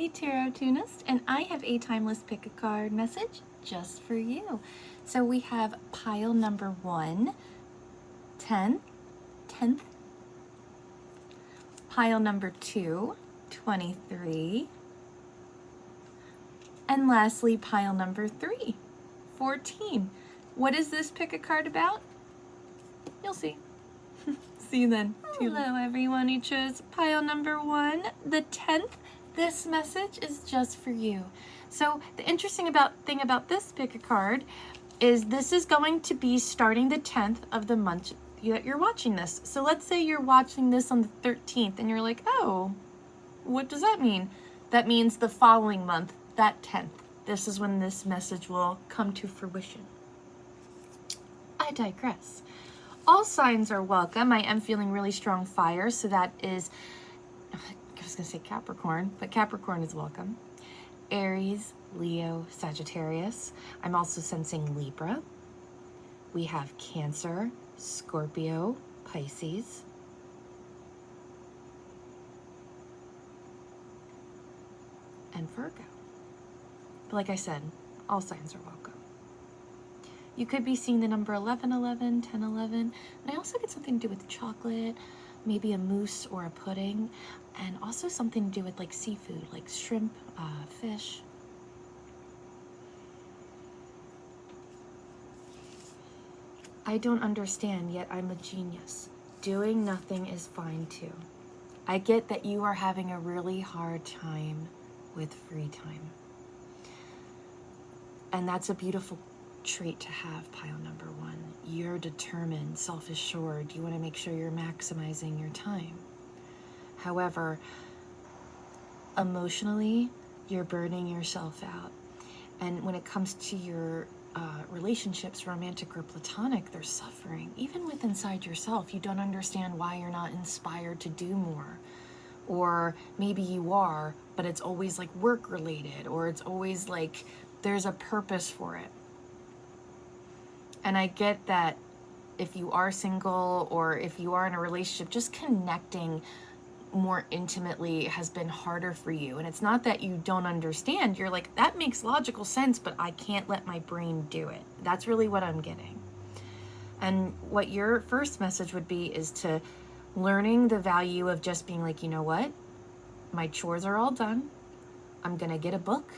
Cindy, Tarot Tunist, and I have a timeless pick a card message just for you. So we have pile number 1, 10, 10th, pile number 2, 23, and lastly pile number 3, 14. What is this pick a card about? You'll see. See you then. Hello everyone who chose pile number 1, the 10th. This message is just for you. So the interesting thing about this pick a card is this is going to be starting the 10th of the month that you're watching this. So let's say you're watching this on the 13th and you're like, oh, what does that mean? That means the following month, that 10th. This is when this message will come to fruition. I digress. All signs are welcome. I am feeling really strong fire, so that is, I was going to say Capricorn, but Capricorn is welcome. Aries, Leo, Sagittarius. I'm also sensing Libra. We have Cancer, Scorpio, Pisces. And Virgo. But like I said, all signs are welcome. You could be seeing the number 1111, 1011, and I also get something to do with chocolate, maybe a mousse or a pudding, and also something to do with like seafood, like shrimp, fish. I don't understand, yet I'm a genius. Doing nothing is fine too. I get that you are having a really hard time with free time. And that's a beautiful trait to have, pile number 1. You're determined, self-assured. You want to make sure you're maximizing your time. However, emotionally, you're burning yourself out. And when it comes to your relationships, romantic or platonic, there's suffering. Even with inside yourself, you don't understand why you're not inspired to do more. Or maybe you are, but it's always like work related, or it's always like there's a purpose for it. And I get that if you are single or if you are in a relationship, just connecting more intimately has been harder for you. And it's not that you don't understand. You're like, that makes logical sense, but I can't let my brain do it. That's really what I'm getting. And what your first message would be is to learning the value of just being like, you know what? My chores are all done. I'm going to get a book.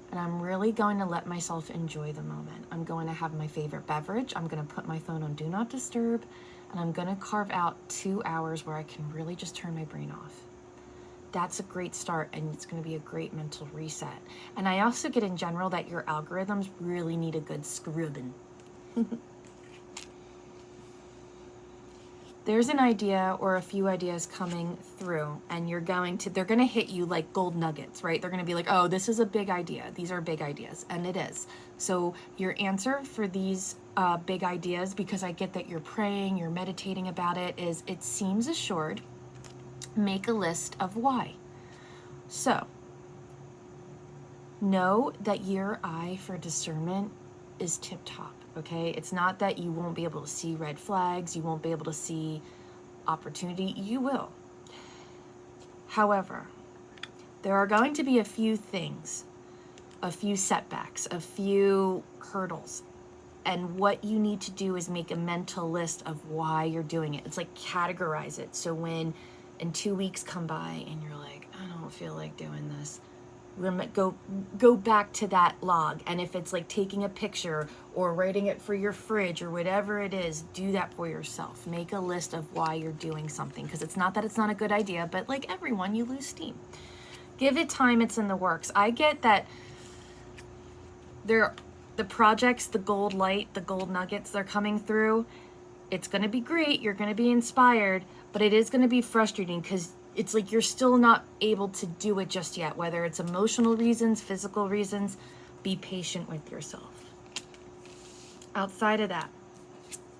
And I'm really going to let myself enjoy the moment. I'm going to have my favorite beverage. I'm going to put my phone on Do Not Disturb. And I'm going to carve out 2 hours where I can really just turn my brain off. That's a great start, and it's going to be a great mental reset. And I also get in general that your algorithms really need a good scrubbing. There's an idea or a few ideas coming through, and they're going to hit you like gold nuggets, right? They're going to be like, oh, this is a big idea. These are big ideas, and it is. So your answer for these big ideas, because I get that you're praying, you're meditating about it, is it seems assured. Make a list of why. So know that your eye for discernment is tip top. Okay, it's not that you won't be able to see red flags, you won't be able to see opportunity, you will. However, there are going to be a few things, a few setbacks, a few hurdles. And what you need to do is make a mental list of why you're doing it. It's like categorize it. So when in 2 weeks come by and you're like, I don't feel like doing this, go back to that log. And if it's like taking a picture or writing it for your fridge or whatever it is, do that for yourself. Make a list of why you're doing something, because it's not that it's not a good idea, but like everyone, you lose steam. Give it time, it's in the works. I get that the projects, the gold light, the gold nuggets, they're coming through. It's going to be great, you're going to be inspired, but it is going to be frustrating because it's like you're still not able to do it just yet, whether it's emotional reasons, physical reasons. Be patient with yourself. Outside of that,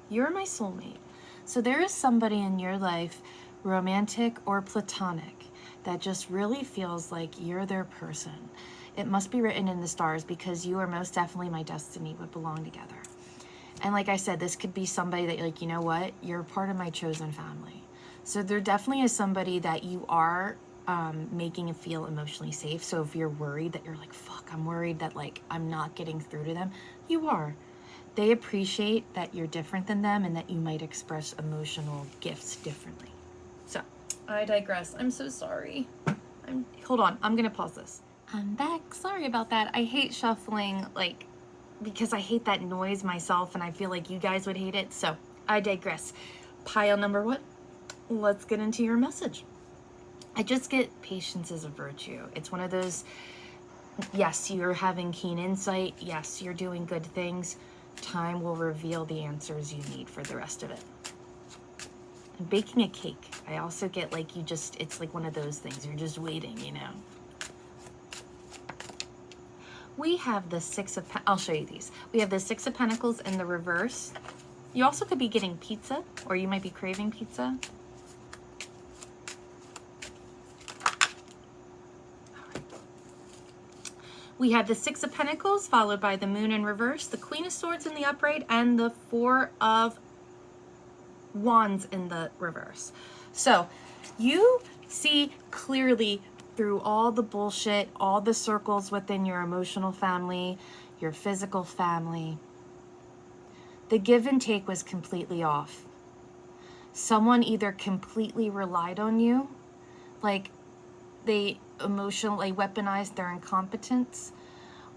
you're my soulmate. So there is somebody in your life, romantic or platonic, that just really feels like you're their person. It must be written in the stars because you are most definitely my destiny, would belong together. And like I said, this could be somebody that you're like, you know what? You're part of my chosen family. So there definitely is somebody that you are making it feel emotionally safe. So if you're worried that you're like, fuck, I'm worried that like I'm not getting through to them, you are. They appreciate that you're different than them and that you might express emotional gifts differently. So I digress. I'm so sorry. Hold on, I'm gonna pause this. I'm back. Sorry about that. I hate shuffling, like, because I hate that noise myself and I feel like you guys would hate it. So I digress. Pile number one. Let's get into your message. I just get patience is a virtue. It's one of those, yes, you're having keen insight. Yes, you're doing good things. Time will reveal the answers you need for the rest of it. And baking a cake, I also get like you just, it's like one of those things. You're just waiting, you know. We have the I'll show you these. We have the Six of Pentacles in the reverse. You also could be getting pizza, or you might be craving pizza. We have the Six of Pentacles followed by the Moon in reverse, the Queen of Swords in the upright, and the Four of Wands in the reverse. So you see clearly through all the bullshit, all the circles within your emotional family, your physical family. The give and take was completely off. Someone either completely relied on you, like they emotionally weaponized their incompetence,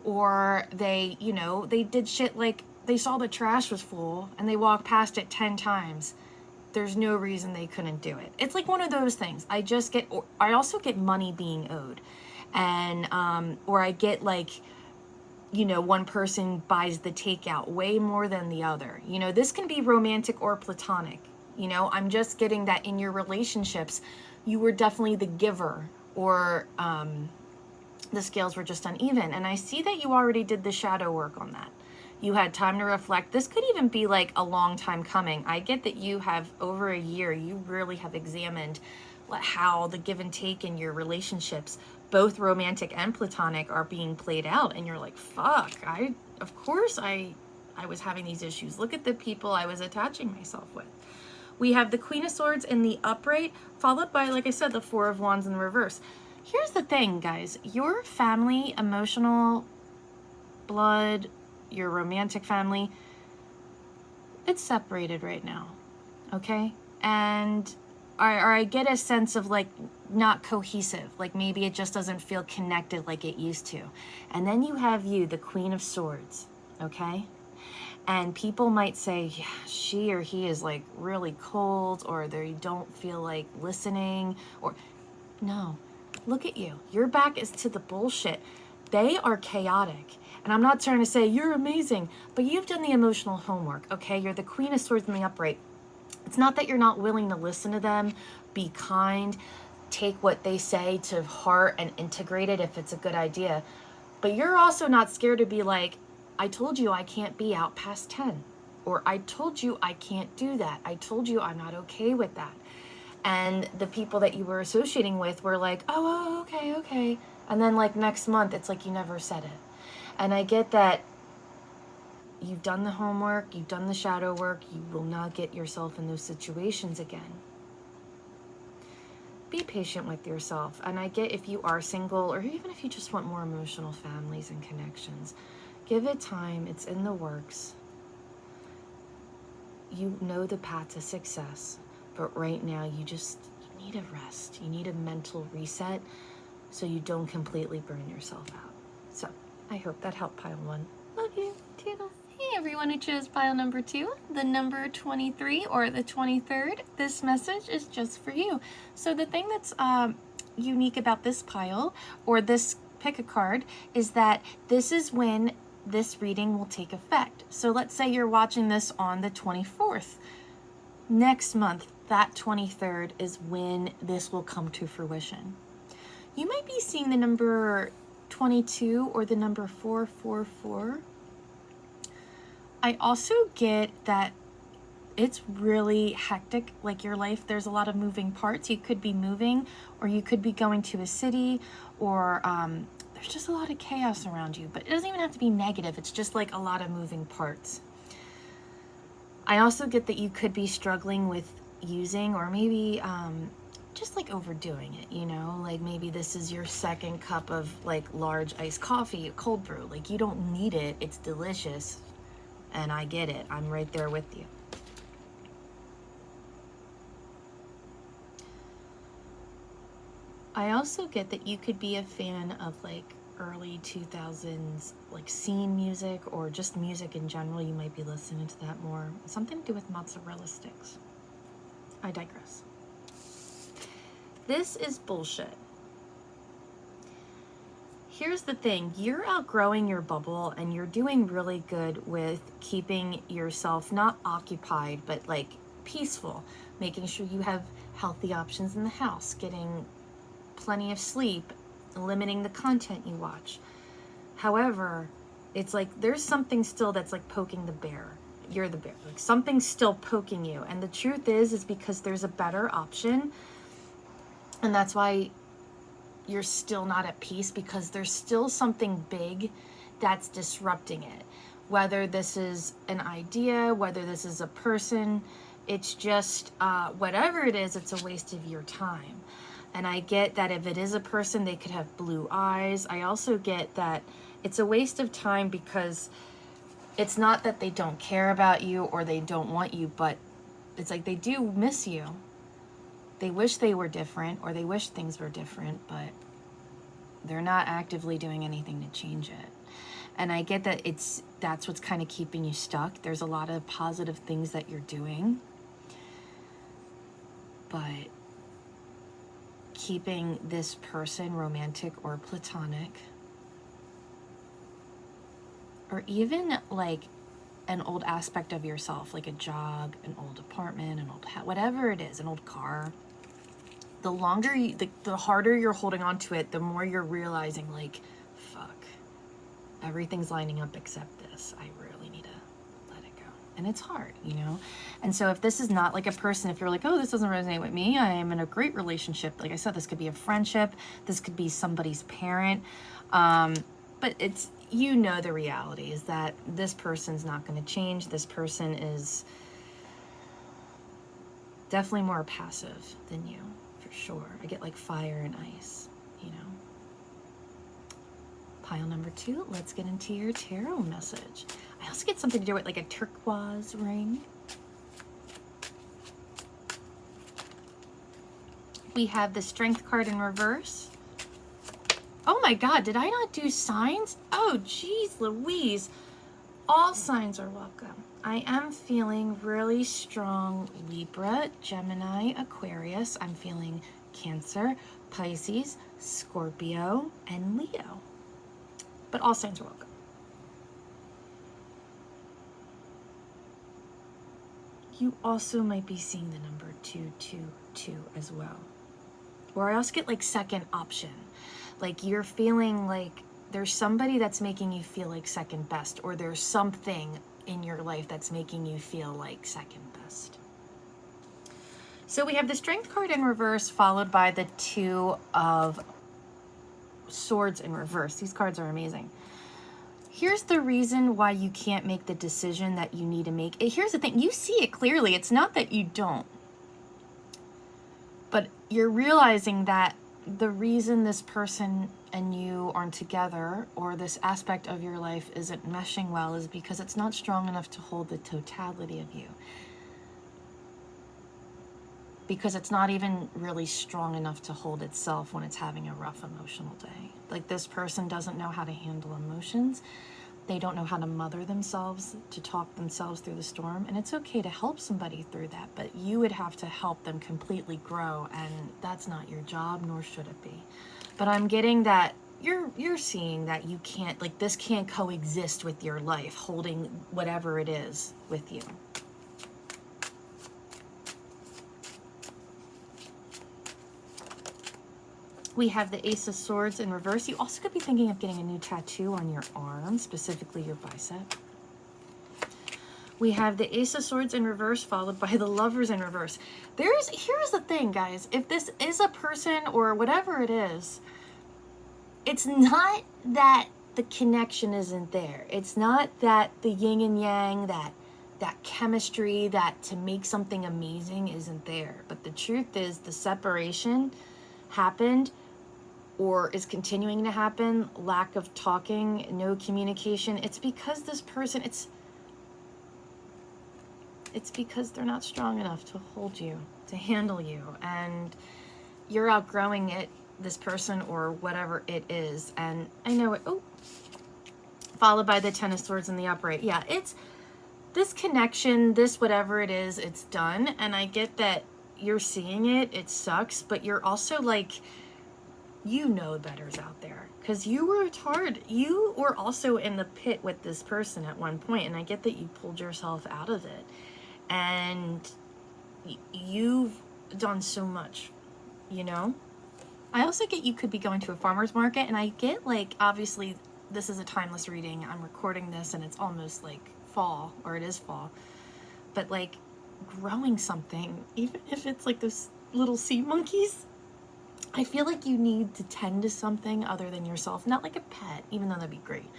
or they, you know, they did shit like they saw the trash was full and they walked past it 10 times. There's no reason they couldn't do it. It's like one of those things. I also get money being owed. And, or I get like, you know, one person buys the takeout way more than the other. You know, this can be romantic or platonic. You know, I'm just getting that in your relationships, you were definitely the giver, or the scales were just uneven. And I see that you already did the shadow work on that. You had time to reflect. This could even be like a long time coming. I get that you have over a year, you really have examined how the give and take in your relationships, both romantic and platonic, are being played out. And you're like, fuck, of course I was having these issues. Look at the people I was attaching myself with. We have the Queen of Swords in the upright, followed by, like I said, the Four of Wands in the reverse. Here's the thing, guys. Your family, emotional, blood, your romantic family, it's separated right now, okay? And I get a sense of like not cohesive, like maybe it just doesn't feel connected like it used to. And then you have you, the Queen of Swords, okay? And people might say, yeah, she or he is like really cold, or they don't feel like listening, or no, look at you. Your back is to the bullshit. They are chaotic. And I'm not trying to say you're amazing, but you've done the emotional homework, okay? You're the Queen of Swords in the upright. It's not that you're not willing to listen to them, be kind, take what they say to heart and integrate it if it's a good idea. But you're also not scared to be like, I told you I can't be out past 10. Or I told you I can't do that. I told you I'm not okay with that. And the people that you were associating with were like, oh, okay. And then like next month, it's like you never said it. And I get that you've done the homework, you've done the shadow work, you will not get yourself in those situations again. Be patient with yourself. And I get if you are single, or even if you just want more emotional families and connections, give it time. It's in the works. You know the path to success, but right now you need a rest. You need a mental reset so you don't completely burn yourself out. So I hope that helped, pile one. Love you. Toodles. Hey, everyone who chose pile number 2, the number 23 or the 23rd. This message is just for you. So the thing that's unique about this pile, or this pick a card, is that this is when this reading will take effect. So let's say you're watching this on the 24th. Next month, that 23rd is when this will come to fruition. You might be seeing the number 22 or the number 444. I also get that it's really hectic, like your life, there's a lot of moving parts. You could be moving, or you could be going to a city, or there's just a lot of chaos around you. But it doesn't even have to be negative. It's just like a lot of moving parts. I also get that you could be struggling with using, or maybe just like overdoing it, you know? Like maybe this is your second cup of like large iced coffee, cold brew. Like you don't need it. It's delicious. And I get it. I'm right there with you. I also get that you could be a fan of like early 2000s like scene music or just music in general. You might be listening to that more. Something to do with mozzarella sticks. I digress. This is bullshit. Here's the thing. You're outgrowing your bubble and you're doing really good with keeping yourself not occupied but like peaceful, making sure you have healthy options in the house, getting plenty of sleep, limiting the content you watch. However, it's like there's something still that's like poking the bear. You're the bear. Like something's still poking you. And the truth is because there's a better option. And that's why you're still not at peace, because there's still something big that's disrupting it. Whether this is an idea, whether this is a person, it's just whatever it is, it's a waste of your time. And I get that if it is a person, they could have blue eyes. I also get that it's a waste of time because it's not that they don't care about you or they don't want you, but it's like they do miss you. They wish they were different or they wish things were different, but they're not actively doing anything to change it. And I get that that's what's kind of keeping you stuck. There's a lot of positive things that you're doing, but keeping this person romantic or platonic, or even like an old aspect of yourself, like a job, an old apartment, an old house, whatever it is, an old car, the longer you, the harder you're holding on to it, the more you're realizing like, fuck, everything's lining up except this. I really need to let it go. And it's hard, you know? And so if this is not like a person, if you're like, oh, this doesn't resonate with me, I am in a great relationship. Like I said, this could be a friendship. This could be somebody's parent. But it's, you know, the reality is that this person's not going to change. This person is definitely more passive than you, for sure. I get like fire and ice, you know. Pile number 2, let's get into your tarot message. I also get something to do with like a turquoise ring. We have the Strength card in reverse. Oh my God, did I not do signs? Oh, geez Louise. All signs are welcome. I am feeling really strong Libra, Gemini, Aquarius. I'm feeling Cancer, Pisces, Scorpio, and Leo. But all signs are welcome. You also might be seeing the number 222 as well. Or I also get like second option. Like you're feeling like there's somebody that's making you feel like second best, or there's something in your life that's making you feel like second best. So we have the Strength card in reverse, followed by the 2 of Swords in reverse. These cards are amazing. Here's the reason why you can't make the decision that you need to make. Here's the thing. You see it clearly. It's not that you don't. But you're realizing that the reason this person and you aren't together, or this aspect of your life isn't meshing well, is because it's not strong enough to hold the totality of you. Because it's not even really strong enough to hold itself when it's having a rough emotional day. Like this person doesn't know how to handle emotions. They don't know how to mother themselves, to talk themselves through the storm. And it's okay to help somebody through that, but you would have to help them completely grow, and that's not your job, nor should it be. But I'm getting that you're seeing that you can't, like this can't coexist with your life, holding whatever it is with you. We have the Ace of Swords in reverse. You also could be thinking of getting a new tattoo on your arm, specifically your bicep. We have the Ace of Swords in reverse, followed by the Lovers in reverse. Here's the thing, guys. If this is a person or whatever it is, it's not that the connection isn't there. It's not that the yin and yang, that that chemistry, that to make something amazing isn't there. But the truth is the separation happened or is continuing to happen, lack of talking, no communication. It's because this person, it's because they're not strong enough to hold you, to handle you, and you're outgrowing it, this person or whatever it is. And I know it, oh, followed by the Ten of Swords in the upright. Yeah, it's this connection, this whatever it is, it's done. And I get that you're seeing it, it sucks, but you're also like, you know better's out there. Because you worked hard. You were also in the pit with this person at one point, and I get that you pulled yourself out of it. And you've done so much, you know? I also get you could be going to a farmer's market, and I get, like, obviously this is a timeless reading. I'm recording this and it's almost like fall, or it is fall. But like growing something, even if it's like those little sea monkeys, I feel like you need to tend to something other than yourself. Not like a pet, even though that'd be great.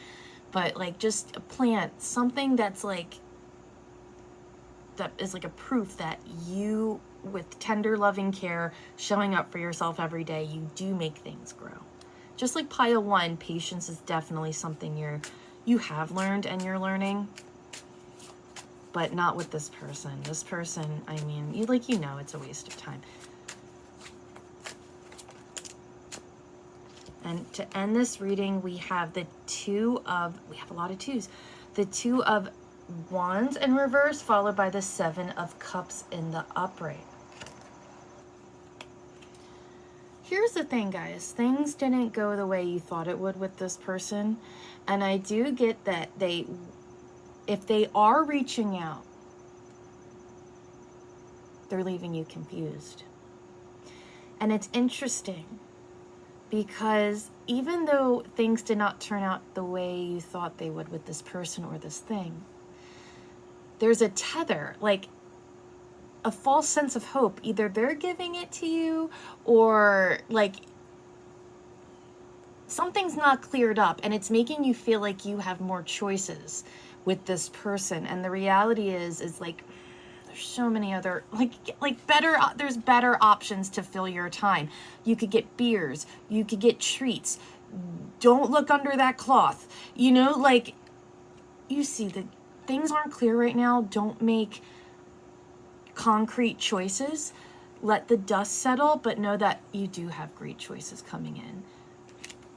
But like just a plant, something that's like, that is like a proof that you, with tender loving care, showing up for yourself every day, you do make things grow. Just like pile one, patience is definitely something you have learned and you're learning, but not with this person. This person, I mean, you know it's a waste of time. And to end this reading, we have we have a lot of twos. The Two of Wands in reverse, followed by the Seven of Cups in the upright. Here's the thing, guys. Things didn't go the way you thought it would with this person. And I do get that if they are reaching out, they're leaving you confused. And it's interesting because even though things did not turn out the way you thought they would with this person or this thing, there's a tether, like a false sense of hope. Either they're giving it to you or like something's not cleared up and it's making you feel like you have more choices with this person. And the reality is like there's so many other there's better options to fill your time. You could get beers, you could get treats. Don't look under that cloth. You know, like you see that things aren't clear right now. Don't make concrete choices. Let the dust settle, but know that you do have great choices coming in.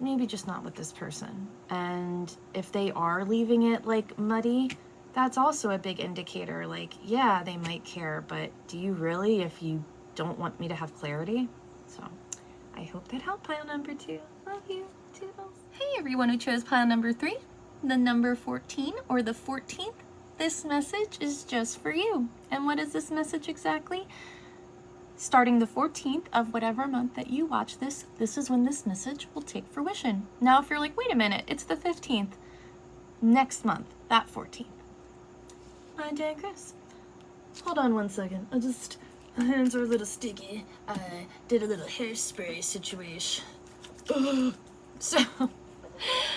Maybe just not with this person. And if they are leaving it like muddy, that's also a big indicator. Like, yeah, they might care, but do you really if you don't want me to have clarity? So I hope that helped, pile number 2. Love you, toodles. Hey, everyone who chose pile number 3, the number 14 or the 14th. This message is just for you. And what is this message exactly? Starting the 14th of whatever month that you watch this, this is when this message will take fruition. Now, if you're like, wait a minute, it's the 15th. Next month, that 14th. I digress. Hold on one second. My hands are a little sticky. I did a little hairspray situation. So,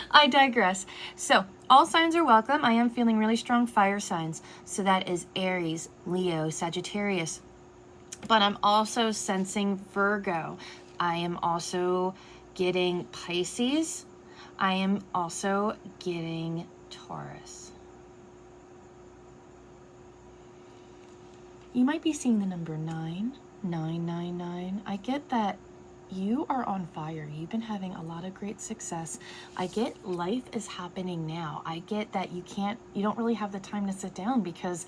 I digress. So, all signs are welcome. I am feeling really strong fire signs. So that is Aries, Leo, Sagittarius. But I'm also sensing Virgo. I am also getting Pisces. I am also getting Taurus. You might be seeing the number 999. I get that you are on fire. You've been having a lot of great success. I get life is happening now. I get that you don't really have the time to sit down because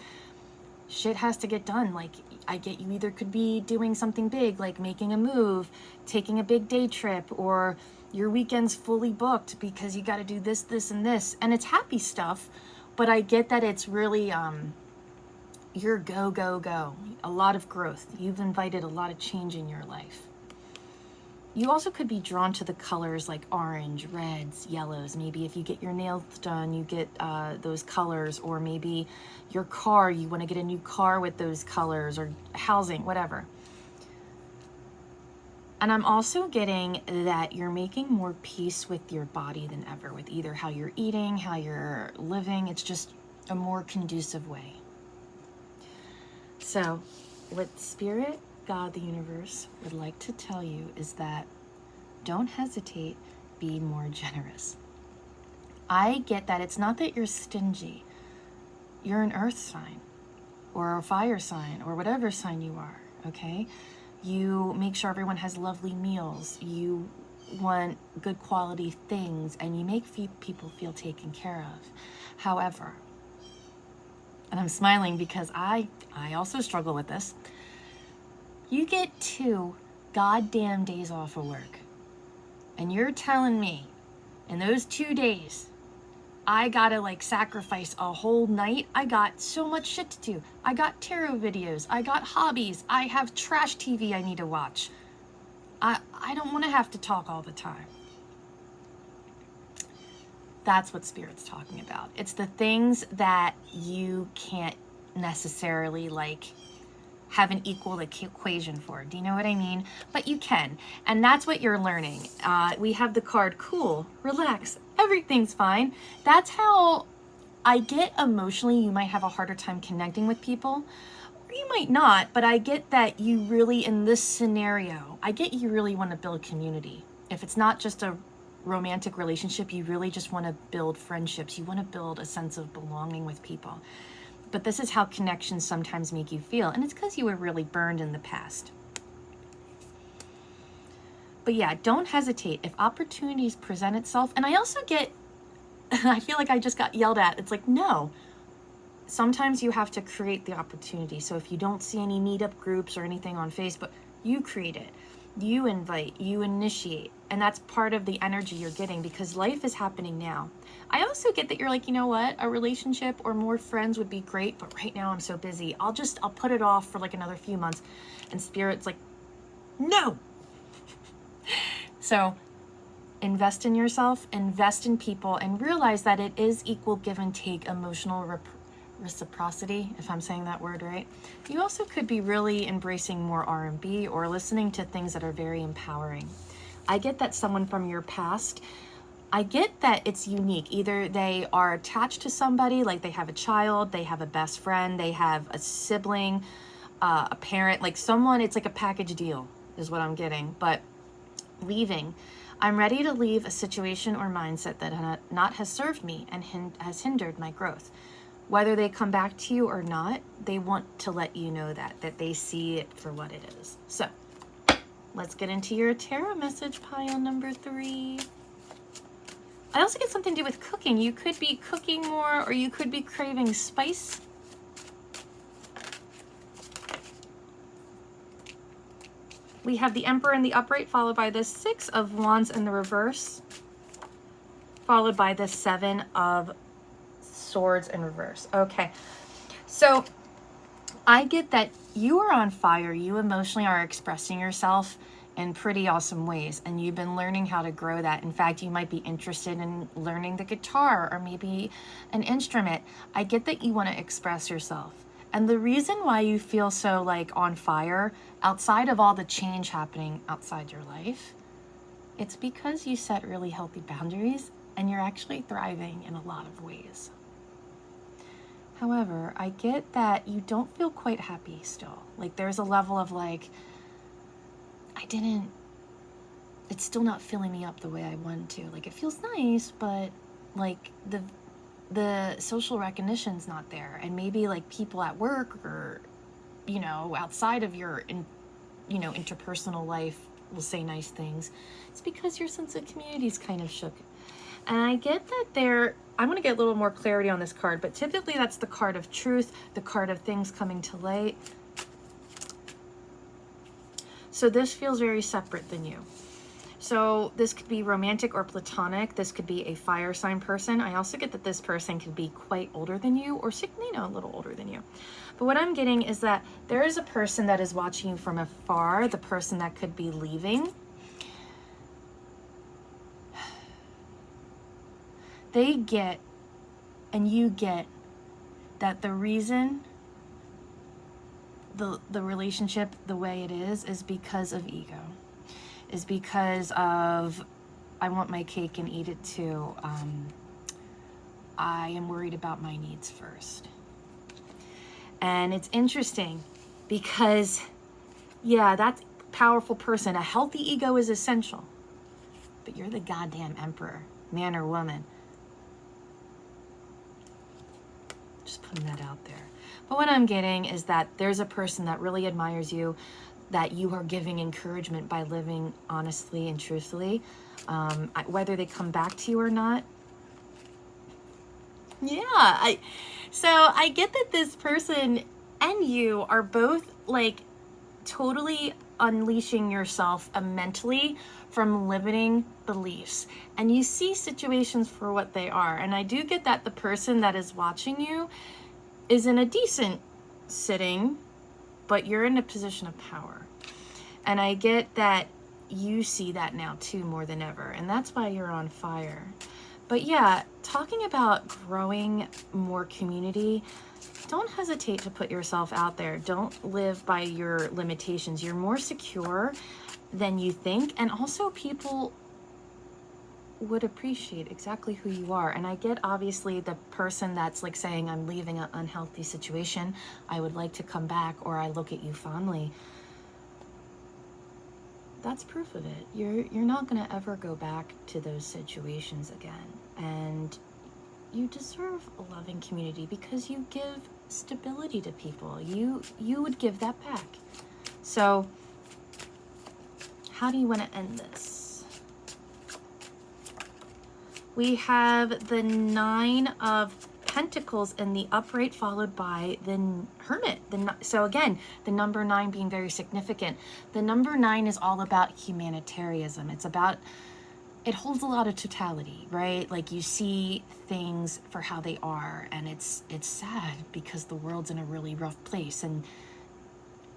shit has to get done. Like, I get you either could be doing something big, like making a move, taking a big day trip, or your weekend's fully booked because you got to do this, this, and this. And it's happy stuff, but I get that it's really, you're go, go, go. A lot of growth. You've invited a lot of change in your life. You also could be drawn to the colors like orange, reds, yellows. Maybe if you get your nails done, you get those colors, or maybe your car, you want to get a new car with those colors, or housing, whatever. And I'm also getting that you're making more peace with your body than ever, with either how you're eating, how you're living. It's just a more conducive way. So what Spirit, God, the universe would like to tell you is that don't hesitate, be more generous. I get that it's not that you're stingy. You're an earth sign or a fire sign or whatever sign you are, okay? You make sure everyone has lovely meals. You want good quality things, and you make people feel taken care of. However, and I'm smiling because I also struggle with this, you get 2 goddamn days off of work, and you're telling me in those 2 days I gotta like sacrifice a whole night? I got so much shit to do. I got tarot videos, I got hobbies, I have trash TV I need to watch. I don't want to have to talk all the time. That's what Spirit's talking about. It's the things that you can't necessarily like have an equal equation for. Do you know what I mean? But you can. And that's what you're learning. We have the card, cool, relax, everything's fine. That's how I get emotionally. You might have a harder time connecting with people, or you might not, but I get that you really, in this scenario, I get you really want to build community. If it's not just a romantic relationship, you really just want to build friendships. You want to build a sense of belonging with people. But this is how connections sometimes make you feel. And it's because you were really burned in the past. But yeah, don't hesitate if opportunities present itself. And I also get, I feel like I just got yelled at. It's like, no. Sometimes you have to create the opportunity. So if you don't see any meetup groups or anything on Facebook, you create it. You invite, you initiate. And that's part of the energy you're getting because life is happening now. I also get that you're like, you know what, a relationship or more friends would be great, but right now I'm so busy. I'll put it off for like another few months. And Spirit's like, no. So invest in yourself, invest in people, and realize that it is equal give and take, emotional reciprocity, if I'm saying that word right. You also could be really embracing more R&B or listening to things that are very empowering. I get that someone from your past, I get that it's unique. Either they are attached to somebody, like they have a child, they have a best friend, they have a sibling, a parent, like someone, it's like a package deal is what I'm getting. But leaving, I'm ready to leave a situation or mindset that not has served me and has hindered my growth. Whether they come back to you or not, they want to let you know that they see it for what it is. So let's get into your tarot message pile number 3. I also get something to do with cooking. You could be cooking more, or you could be craving spice. We have the Emperor in the upright, followed by the 6 of Wands in the reverse, followed by the 7 of Swords in reverse. Okay, so I get that you are on fire. You emotionally are expressing yourself in pretty awesome ways, and you've been learning how to grow that. In fact, you might be interested in learning the guitar or maybe an instrument. I get that you want to express yourself. And the reason why you feel so like on fire outside of all the change happening outside your life, it's because you set really healthy boundaries and you're actually thriving in a lot of ways. However, I get that you don't feel quite happy still. Like there's a level of like, it's still not filling me up the way I want to. Like it feels nice, but like the social recognition's not there. And maybe like people at work or, you know, outside of your, interpersonal life will say nice things. It's because your sense of community is kind of shook. And I get that I'm going to get a little more clarity on this card, but typically that's the card of truth, the card of things coming to light. So this feels very separate than you. So this could be romantic or platonic. This could be a fire sign person. I also get that this person could be quite older than you or, a little older than you. But what I'm getting is that there is a person that is watching you from afar, the person that could be leaving. They get, and you get, that the reason the relationship the way it is because of ego, is because of I want my cake and eat it too. I am worried about my needs first. And it's interesting because, yeah, that's a powerful person. A healthy ego is essential. But you're the goddamn emperor, man or woman. Just putting that out there. But what I'm getting is that there's a person that really admires you, that you are giving encouragement by living honestly and truthfully. Whether they come back to you or not. Yeah, so I get that this person and you are both like totally unleashing yourself mentally from limiting beliefs, and you see situations for what they are. And I do get that the person that is watching you is in a decent sitting, but you're in a position of power. And I get that you see that now too more than ever, and that's why you're on fire. But yeah, talking about growing more community, don't hesitate to put yourself out there. Don't live by your limitations. You're more secure than you think. And also people would appreciate exactly who you are. And I get obviously the person that's like saying, I'm leaving an unhealthy situation, I would like to come back, or I look at you fondly. That's proof of it. You're not going to ever go back to those situations again. And you deserve a loving community because you give stability to people. You would give that back. So how do you want to end this? We have the 9 of Pentacles in the upright, followed by the Hermit. So again, the number 9 being very significant. The number 9 is all about humanitarianism. It's about, it holds a lot of totality, right? Like you see things for how they are, and it's sad because the world's in a really rough place, and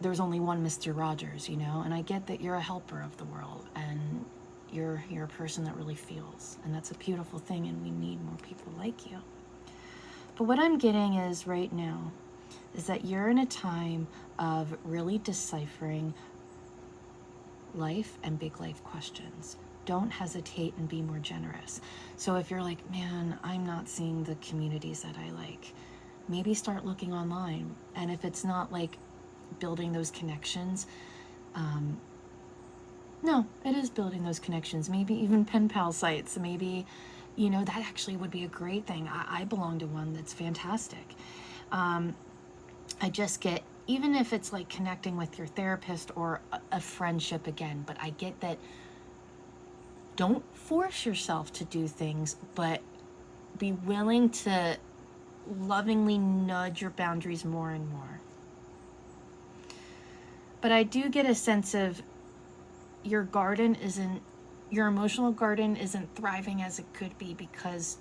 there's only one Mr. Rogers, you know? And I get that you're a helper of the world, and you're a person that really feels, and that's a beautiful thing, and we need more people like you. But what I'm getting is right now is that you're in a time of really deciphering life and big life questions. Don't hesitate and be more generous. So if you're like, man, I'm not seeing the communities that I like, maybe start looking online. And if it's not like building those connections, no, it is building those connections. Maybe even pen pal sites. Maybe, you know, that actually would be a great thing. I belong to one that's fantastic. I just get, even if it's like connecting with your therapist or a friendship again, but I get that don't force yourself to do things, but be willing to lovingly nudge your boundaries more and more. But I do get a sense of your emotional garden isn't thriving as it could be, because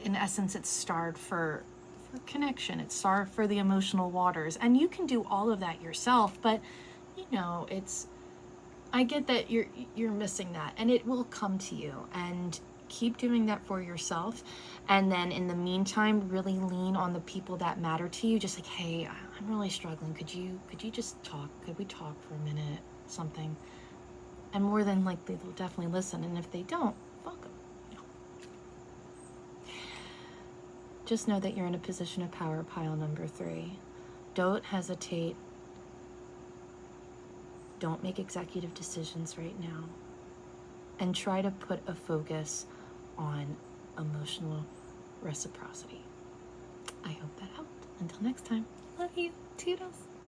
in essence it's starved for connection. It's starved for the emotional waters, and you can do all of that yourself, but you know, I get that you're missing that, and it will come to you, and keep doing that for yourself. And then in the meantime, really lean on the people that matter to you. Just like, hey, I'm really struggling. Could you just talk? Could we talk for a minute? Something. And more than likely, they'll definitely listen. And if they don't, fuck them. No. Just know that you're in a position of power, pile number 3. Don't hesitate. Don't make executive decisions right now. And try to put a focus on emotional reciprocity. I hope that helped. Until next time, love you. Toodles.